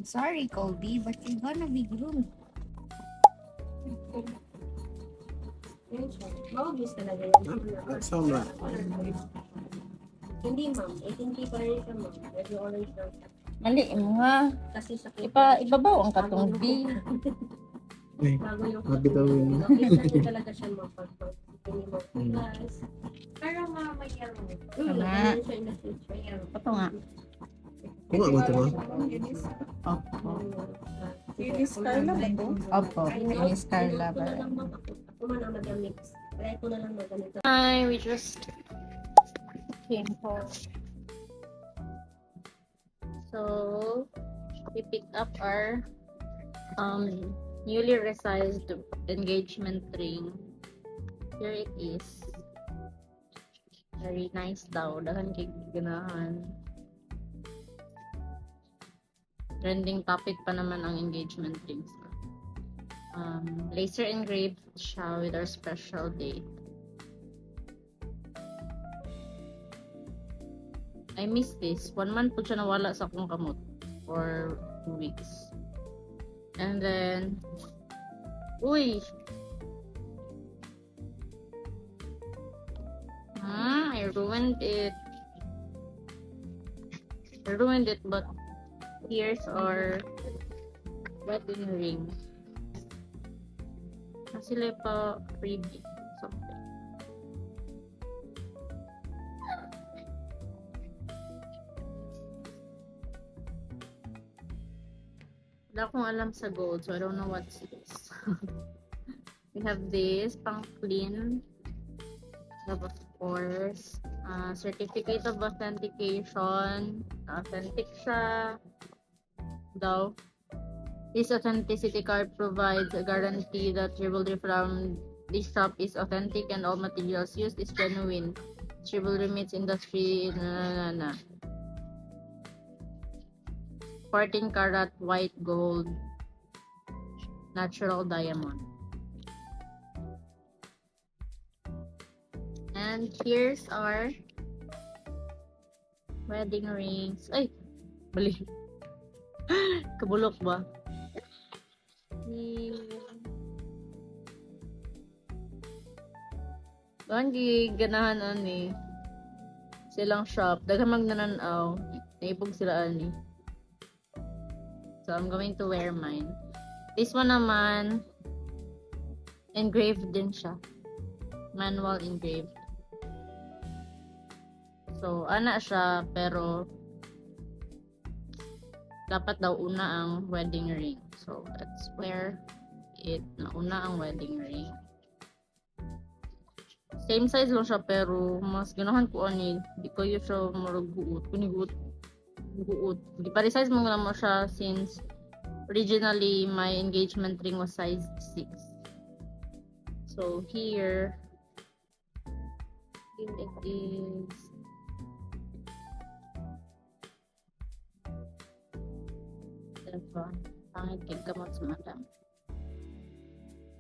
Sorry, Kobe, but you're gonna be groomed. Maubos talaga yan. Sama. Hindi ma'am, 18K pa rin siya ma'am. Medyo orange lang siya. Mali mo nga. Kasi sa Ibabaw ang katong B. Ay, bago yung mabitawin. okay talaga siya ma'am pag plus. Pero mamaya mo. Tama. Siya in the future. Ito nga. Kung ano ito ba? Opo. Finish Carla ba ito? Opo. Miss Carla ba? Ako man ang nag-mix. Try ko na lang magamit. Hi, we just came home. So, we picked up our newly resized engagement ring. Here it is. Very nice daw. Dahan kay ganahan. Trending topic pa naman ang engagement rings. Laser engraved siya with our special date. I miss this. 1 month po siya nawala sa akong kamot for 2 weeks. And then, uy! I ruined it. But here's our wedding ring. Sila pa freebie. Something. Wala akong alam sa gold, so I don't know what's this. We have this, pang clean. We have, of course, certificate of authentication. Authentic siya. Daw. This authenticity card provides a guarantee that jewelry from this shop is authentic and all materials used is genuine. Jewelry meets industry. 14 karat white gold natural diamond. And here's our wedding rings. Ay! Bali. Kabulok ba? Ganji ganahan ani. Silang shop. Daghang magnananaw. Naipog sila ani. So I'm going to wear mine. This one naman engraved din siya. Manual engraved. So ana siya pero dapat daw una ang wedding ring. So let's wear it. Nauna ang wedding ring. Same size lang siya pero mas ganahan ko ani. Di ko yun siya maruguot. Kuniguot. Di pa resize mo lang mo siya since originally my engagement ring was size 6. So here it is. Pangit kay kamot sa madam.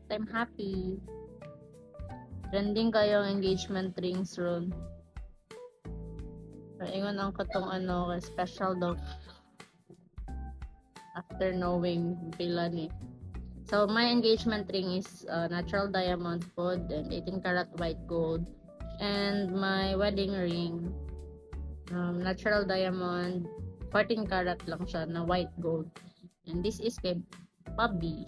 I'm happy. Trending kayo ang engagement rings ron. Ingon ang katong ano, special daw. After knowing pila ni. So my engagement ring is natural diamond pod and 18 karat white gold. And my wedding ring natural diamond 14 karat lang siya na white gold. And this is kay Bobby.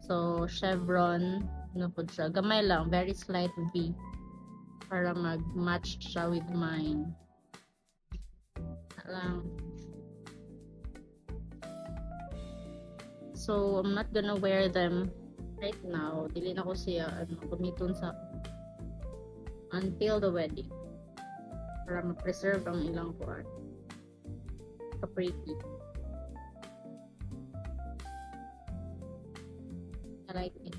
So chevron no po siya. Gamay lang, very slight V para mag-match siya with mine. Lang. So I'm not gonna wear them right now. Dili na ko siya gamiton sa until the wedding para ma-preserve ang ilang kuan. Pretty. I like it.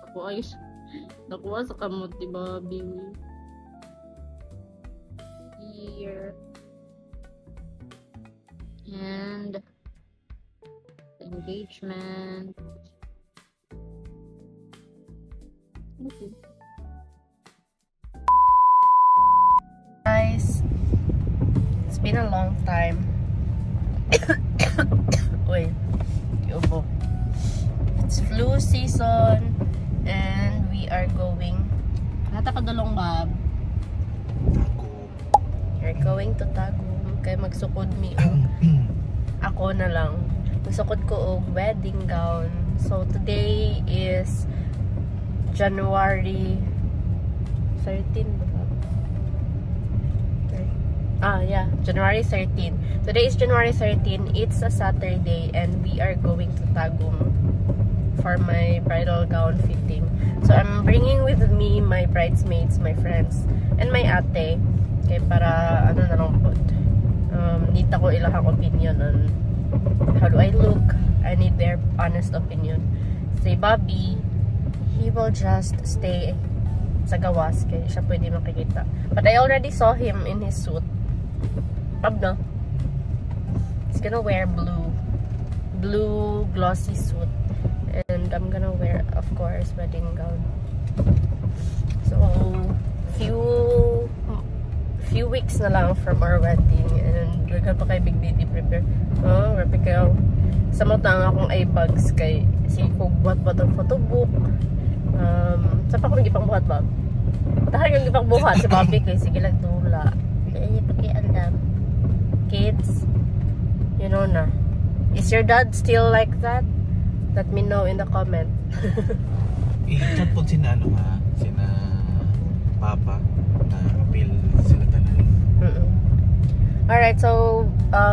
Ako ay nakuha sa kamot, diba, Biwi? Here. And engagement. Okay. been a long time. Wait, ubo. It's flu season and we are going. Nata kadulong Bob. We're going to Tagum kay magsukod mi og ako na lang. Magsukod ko og wedding gown. So today is January 13 ba? Yeah, January 13. Today is January 13. It's a Saturday and we are going to Tagum for my bridal gown fitting. So I'm bringing with me my bridesmaids, my friends, and my ate. Okay, para ano na lang po. Need ako ilahang opinion on how do I look. I need their honest opinion. Si Bobby, he will just stay sa gawas kaya siya pwede makikita. But I already saw him in his suit. Pabno. He's gonna wear blue glossy suit. And I'm gonna wear, of course, wedding gown. So, few weeks na lang from our wedding. And we're gonna pa kay Big Daddy prepare. Oh, grabe kayo. Sa matang akong eyebags kay si buhat-buhat ang photobook. Sa pa akong gipang buhat, Bob? Tahan yung gipang buhat si Bobby kay sige lang tula. Eh, pakialam. Kids, you know na. Is your dad still like that? Let me know in the comment. I-chat po sina ano ha, sina Papa na appeal sila tanan. Alright, so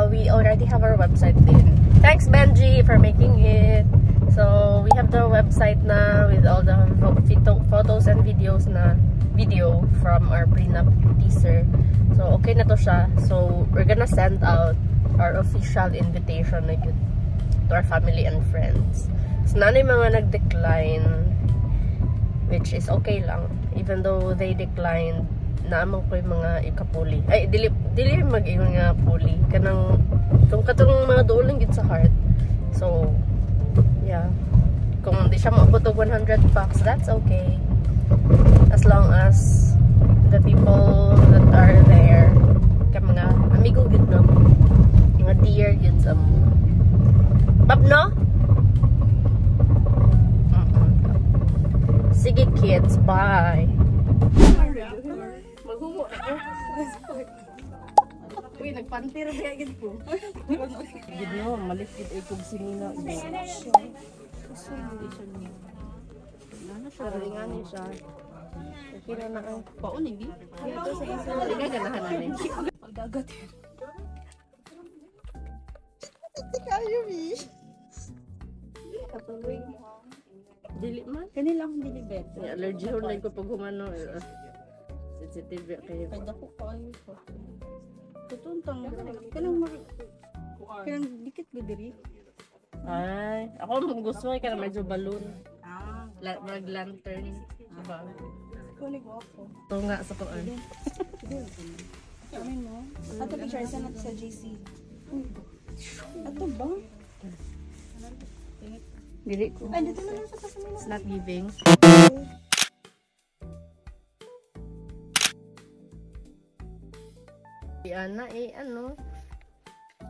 we already have our website din. Thanks Benji for making it. So we have the website na with all the photos and videos na video from our prenup teaser. So okay na to siya. So we're gonna send out our official invitation na yun to our family and friends. So nanay mga nag-decline, which is okay lang. Even though they declined, naamang ko yung mga ikapuli. Ay, dili mag-ingon nga puli. Kung katong mga doon lang yun sa heart. So, yeah. Kung di siya maabot og 100 bucks, that's okay. As long as the people that are there, kaya mga amigo yun no? Mga dear yun sa mo. Bab, no? Sige kids, bye! Maghubo ako. Uy, nagpantir ba agad po? Gid no, malikid ay kog sinina. Nana siya, ringani siya. Okay na na ang paunig di. Dito sa isa, gaganahan namin. Pagdagat. Kayo mi. Kapag dili man kanila akong dili bet. Allergy ho lang ko pag humano. Sensitive kayo. Kada ko kayo ko. Tutuntang kanang dikit ko diri. Ay, ako gusto ay kana medyo balloon. Mag lantern. Diba? Kunig ako. Ito nga sa kuan. Amin mo? Ato picture sa nato sa JC. Ato ba? Dili ko. Ay, dito na lang sa kasamina. It's not giving. Ana ano?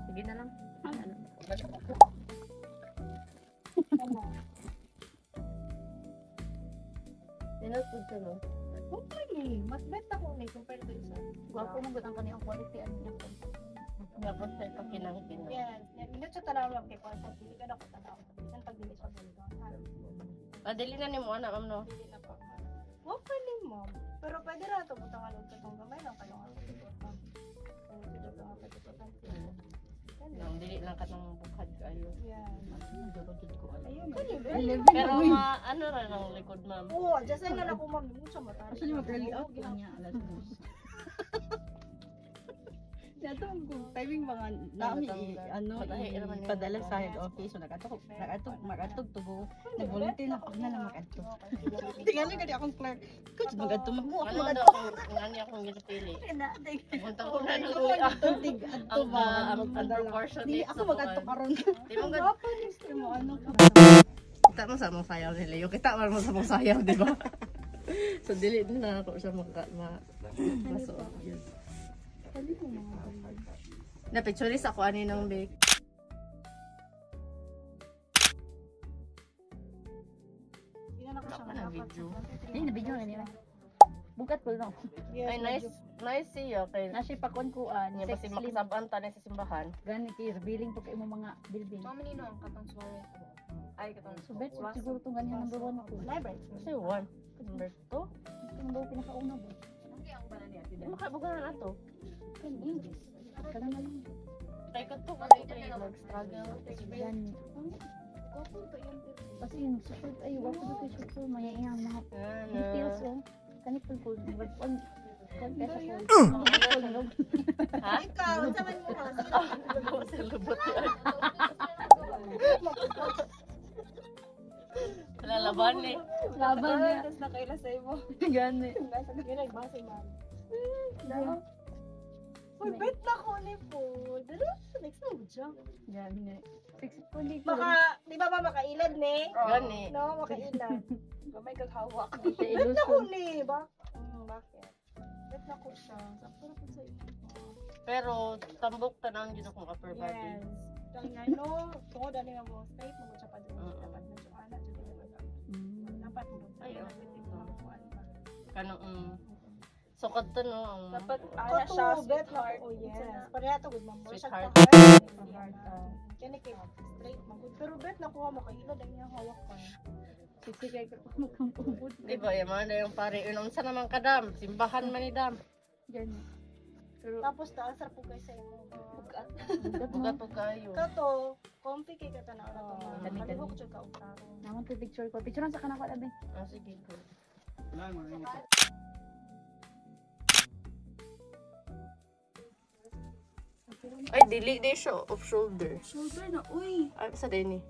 Sige na lang. Tinapod ka no? Okay, mas beta ko ni compared to isa. Gwapo mo gud ang kaniyang quality ano niya. Dapat sa pakinang-kinang. Yes, hindi siya talaga kay pa sa dili ka na ko tanaw. Ang pagdili sa bulto. Dili na nimo ana ma'am no. Dili na pa. Okay ni ma'am. Pero pwede ra to butangan og katong gamay lang kayo ang ma'am. Nang dili lang katong bukhad kayo. Yeah. Ayun. Pero ano ra nang likod ma'am. Oo, just like na ako ma'am, mo sa mata. Actually, mag-early out niya. Alas 2. Natong timing mga nami padala sa head office. So nag-atog tugo. Nag-volunteer na ako na lang mag-atog. Tingnan ka di akong clerk. Coach, mag-atog mo. Ano na ang akong ginapili. Punta ko na ng kuya. Adto ba? Ang proportion Di ako mag-atog karon. Di mo gad. Mo ano ka? Kita mo sa mong sayaw ni Leo. Kita mo sa mong sayaw, di ba? So dili na ako siya masuot. Pwede mo mga balik. Na pictureis ako ani nang bake. Hindi na ako siyang Wala na video. Ay, na-video na nila. Bukat po no. Yes, Ay nice siya kay Nasi pakunkuan. niya basi makasabaan ta sa simbahan. Gani kay revealing to kay mo mga building. Manino ang katong Suarez. Ay, katong So bet siguro tong ganyan number 1 ako. Library. Kasi one. Number 2. Ito ang daw pinakauna ba? Di makabugaran na to. Kan English. Kala na lang. Kay kadto kasi kay mag-struggle. Gani. Kasi yung support ay wako do kay support may iyang mga details oh. Kanit ko but on kesa ko. Ha? Ikaw, saman mo ha. Silubot yan. Lalaban eh. Laban niya. Tapos nakailasay mo. Gani. Nasa nagkira, basa man. Uy, bet na ko ni po. Dala, next na dyan. Gani. 6.8. Baka, di ba ba makailad ni? Gani. No, makailad. Gamay kag hawak. Ito Bet na ko ilusyon. ni, ba? Bakit? Bet na ko siya. Sakto na po sa inyo. Pero tambok tanang dito kung upper body. Yes. Dahil nga, no, tungod ano nga mo, straight mo siya pa doon. Dapat na siya, anak, siya din dapat mo. Ay, Dapat okay. mo. Kanang so kadto no ang Dapat, ana siya, bet na ko. Oh, yes. Pareha to, good ma'am. Sweetheart. Kaya kay straight mo. Pero bet na ko mo, kailad ang iyang hawak pa. Sige kay ko magkampubod. di ba yung mga na yung pare unom sa naman kadam simbahan man ni dam. Gani. Pero Tapos, taasar po kayo sa inyo. bugat Bugat po kayo. Kato, comfy kay kata na ako. Dami-dami. Malibok siya ka utaro. naman to picture ko. Picture sa kanako labi. Ah, sige ko. Ay, dili di siya off shoulder. Shoulder na, uy. Ay, sa din eh.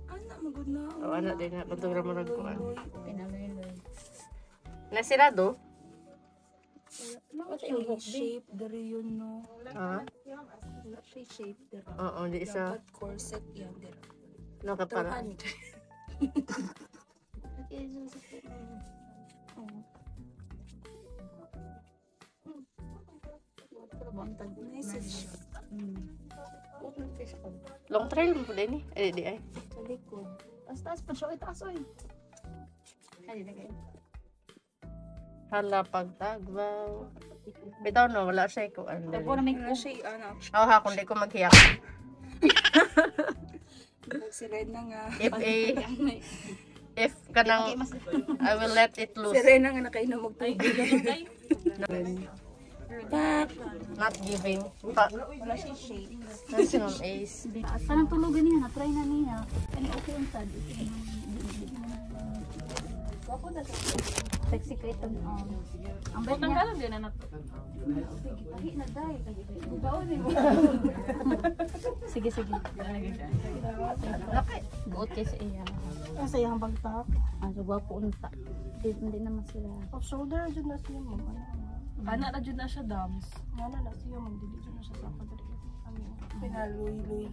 Anak, magod na. O, anak din na. Pantong ramarag ko. Pinaloy-loy. Nasirado? What yung shape dari yun, no? Ha? Wala siya shape dari. Oo, di siya. Dapat corset yan dari. No, kapara. Nice. Long trail mo po din eh. Ay, di ay. Sa likod. Taas pa siya. Itaas oy. Ay, dili Hala, pagtagbaw. Bitaw no, wala siya ko. Ako na may Wala siya, anak. Oo ha, kung di ko maghiyak. Si Rena nga. If kanang, I will let it loose. Rena nga nakainom magtubig. Not giving. Wala siya shape. Kasi ng ace. Parang tulugan niya. Na-try na niya. And okay yung sad. Sexy ka itong ang bait niya. din na nato. Lagi na dahil. Bubaon mo. Sige, sige. Laki. Buot kayo sa iya. Sa iyang bagtak. So, gwapo unta. Hindi naman sila. Off shoulder, dyan na siya mo. Ana na jud na siya dams. Ano na siya, magdili dyan na siya sa kadali. Pinaluy-luy.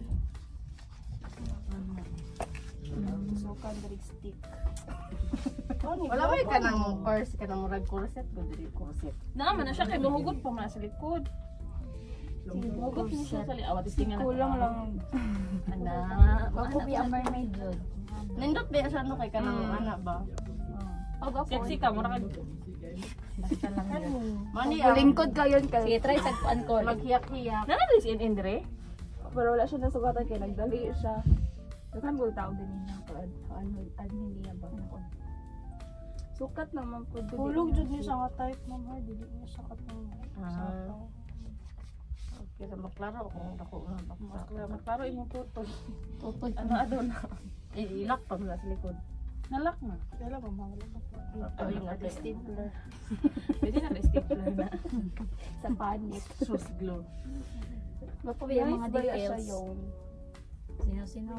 So, kadali stick. Wala ba ka ng course, ka ng murag corset? Good corset. Naman na siya kay mahugot pa man sa likod. Mahugot mo siya sa likod. Awat tingnan. Kulang lang. Ana. Makubi ang mermaid doon. Nindot ba siya no kay ka ng anak ba? Sexy ka mura ka. Basta lang yun. Mani Lingkod ka yun ka. Sige, try sagpuan ko. maghiyak-hiyak. Nanalis in Indre. Pero wala siya nasugatan kaya nagdali siya. Dakan mo tao din niya. Ano niya ba? Sukat naman po. Hulog dyan niya siya nga type ma'am ha. Dili niya siya katong Okay, sa maklaro kung ako na bakla. Maklaro imong photo. Tutoy. Ano adon na. Ilak pa mula sa likod. Nalak na. Kaya lang mamahal lang. Ay, nga stapler. Pwede na stapler na. Sa panit. Sus glue. Makubi ang mga details. yun. Sino-sino.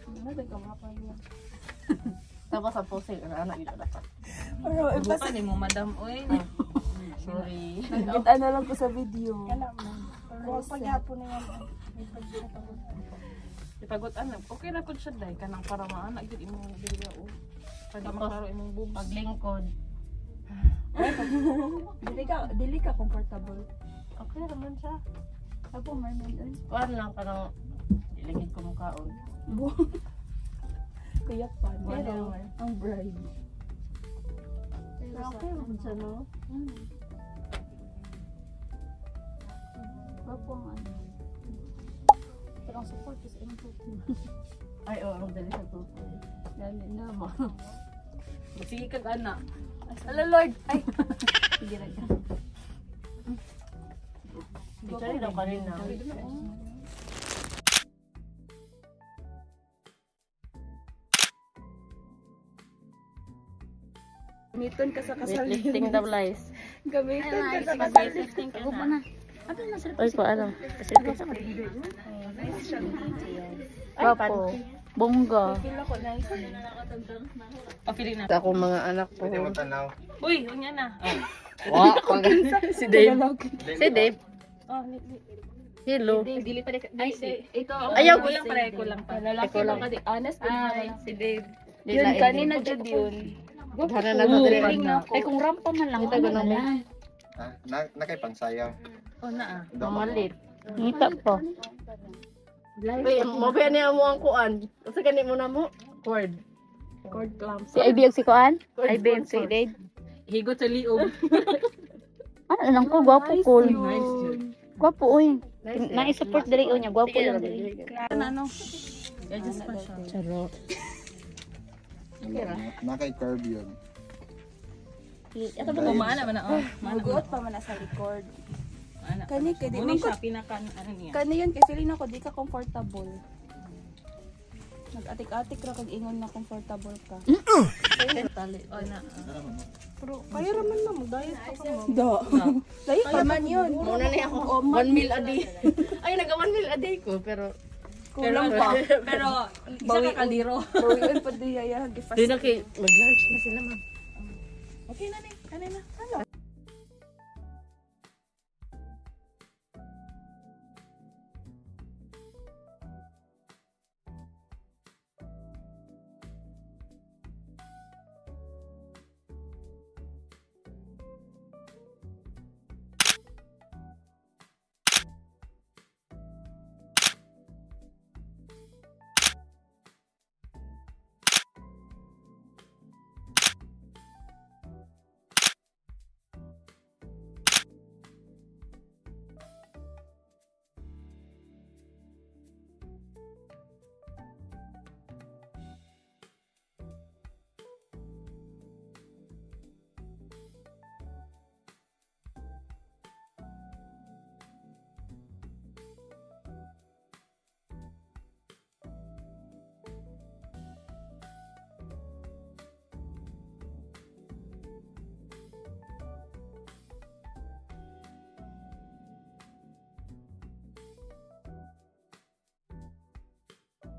Ano ba ka mapalya? Tapos ang posing anak yun dapat. Pero Bukan ni mo madam oy. Sorry. Kita na lang ko sa video. Kala mo. Pero huwag paghapon na yan. May pagkakapagod. Ipagot ana. Okay ra kun siya dai kanang para maana gyud imong video o. Pwede maklaro imong boobs. Paglingkod. Ay pag Dili ka comfortable. Okay naman siya. Ako mermaid ay. Kuan lang parang ilingid ko mukhaon. Kuya pa. Pero Ang bride. pero okay naman siya, no? Ako ang ano. Pero ang support is important. Ay, oo, ang dali sa tutoy. Dali na mo. Sige kag anak. Hala, Lord! Ay! Sige na ka. Picture daw kanina. Gamiton ka sa kasal. Weightlifting daw, Lies. Gamiton ka sa kasal. Ako pa na. Ano na sir? Ay, ko alam. Papo. Bongga. Feel ako nice. Papili na. Ako mga anak ko. Uy, unya na. Wow, si Dave. Si Dave. Oh, Hello. dili pa ay ito Ayaw ko lang pare ko lang pa. Lalaki lang ka di honest Ay, si Dave. yun kanina jud yun. Hana na to dire. Ay kung rampa man lang. Ito ganun ba? Nakay pansayaw. Oh na. Mamalit. Ngita po. Wait, mo ba niya mo ang kuan? Sa kani mo na mo? Cord. Cord clamp. Si Ibig si Kuan? Cord Ibig si sponsor. Dave. Higot sa liog. Ano lang ko, gwapo cool. Nice yun. Gwapo uy. Na-support diri niya, gwapo lang diri. Ano? Adjust pa siya. Charot. Nakay curve yun. Ito Oh, maana man na. Oh, maana. Magot pa man na sa record. Maana. Kani kay di Muna man ko siya pinaka ano niya. kani yun kay feeling ako di ka comfortable. Nag-atik-atik ra kag ingon na comfortable ka. Tali. Oh na. Pero kaya raman na mag-diet ka mo. Da. Diet pa man yun. Muna na ako. 1 meal a day. Ay, naga 1 meal a day ko, pero Kulang pa. Pero isa ka kaliro. Bawiin pa di yaya gifast. di na kay mag-lunch na sila, ma'am. Okay na ni. Kanina.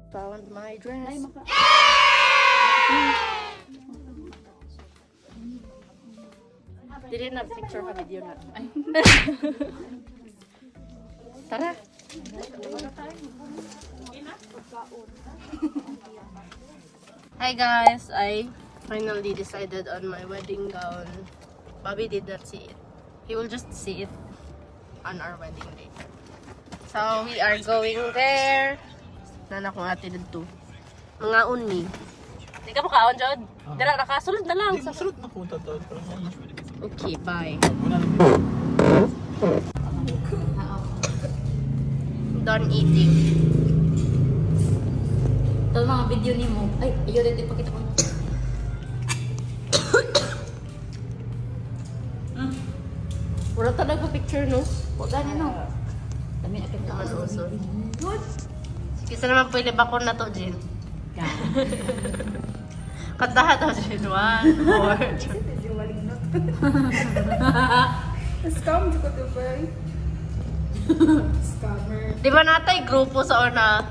Found my dress. Dili na picture ka video na. Ay. Tara. Hi guys, I finally decided on my wedding gown. Bobby did not see it. He will just see it on our wedding day. So we are going there. Nana ko ate dito. Mga uni. Di ka makaon, Jod? Dara, nakasulod na lang. Sa sulot na punta to. Okay, bye. Done eating. Ito mga video ni mo. Ay, ayun din ipakita ko. Wala talaga picture, no? Huwag gani no. Dami akin ka. Naman also. Sige, sa naman pwede ba ko na to, Jill? Kantahan to, Jill. 1, 4. Scam ko to ba? Scammer. Di ba natay grupo sa una?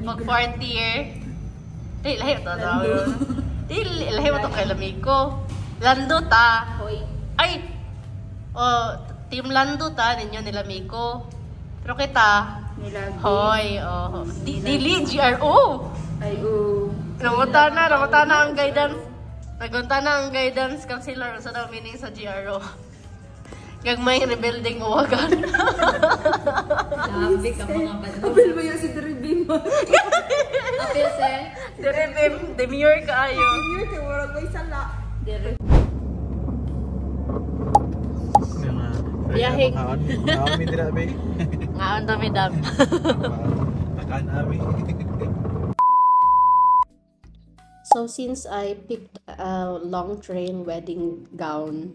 Mag 4th year? Di, lahi mo to. Di, lahi mo to kay Lamiko. Lando ta. Ay! Oh, Team Lando ta, ninyo nila Miko. Pero kita, hoy, oh. Dili, GRO. Ay, oo. Namuta na ang guidance. Nagunta na ang guidance counselor sa daw meaning sa GRO. Gagmay rebuilding uwagan. Grabe ka mga balo. Apil mo yung si Dribin mo. Apil se. Diribim, demure kaayo. Yun, kay warag may sala. Biyahing. Kaon mi dira be. Ngaon dami dam. Takan ami. So since I picked a long train wedding gown,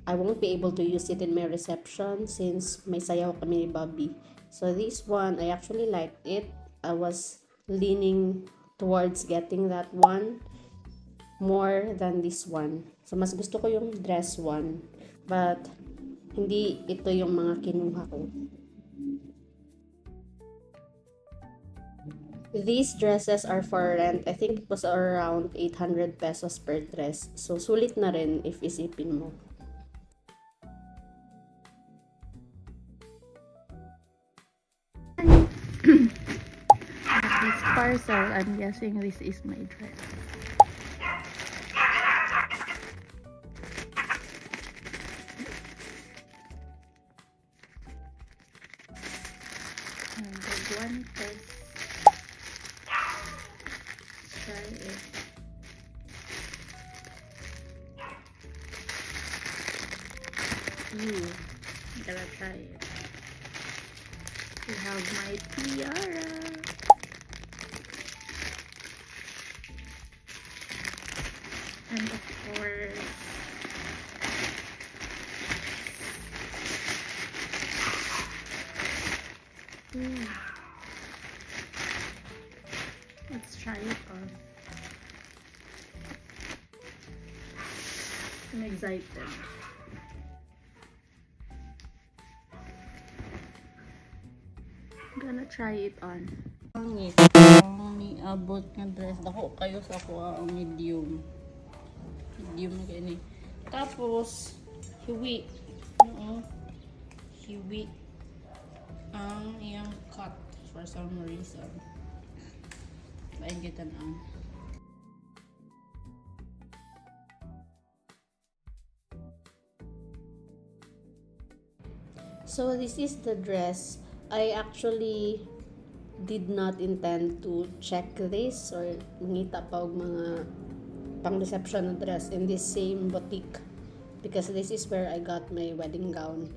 I won't be able to use it in my reception since may sayaw kami ni Bobby. So this one, I actually liked it. I was leaning towards getting that one more than this one. So mas gusto ko yung dress one. But hindi ito yung mga kinuha ko. These dresses are for rent. I think it was around 800 pesos per dress. So sulit na rin if isipin mo. This parcel, I'm guessing this is my dress. And the one test. Try it. I'm gonna try it. We have my tiara. And of course, let's try it on. I'm excited. I'm gonna try it on. Pangit. Ang abot nga dress. Dako kayo sa ako ang medium. Medium na kayo ni. Tapos, hiwi. Hiwi. Ang iyang cut for some reason. Lain kita na. So this is the dress. I actually did not intend to check this or ngita pa og mga pang reception na dress in this same boutique because this is where I got my wedding gown,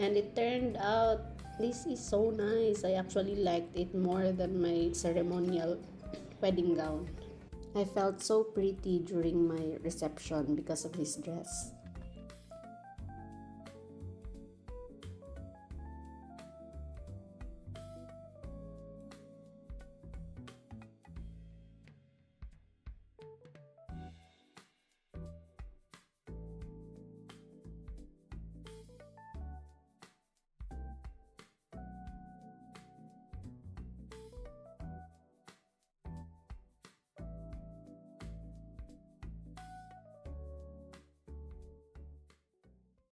and it turned out this is so nice. I actually liked it more than my ceremonial wedding gown. I felt so pretty during my reception because of this dress.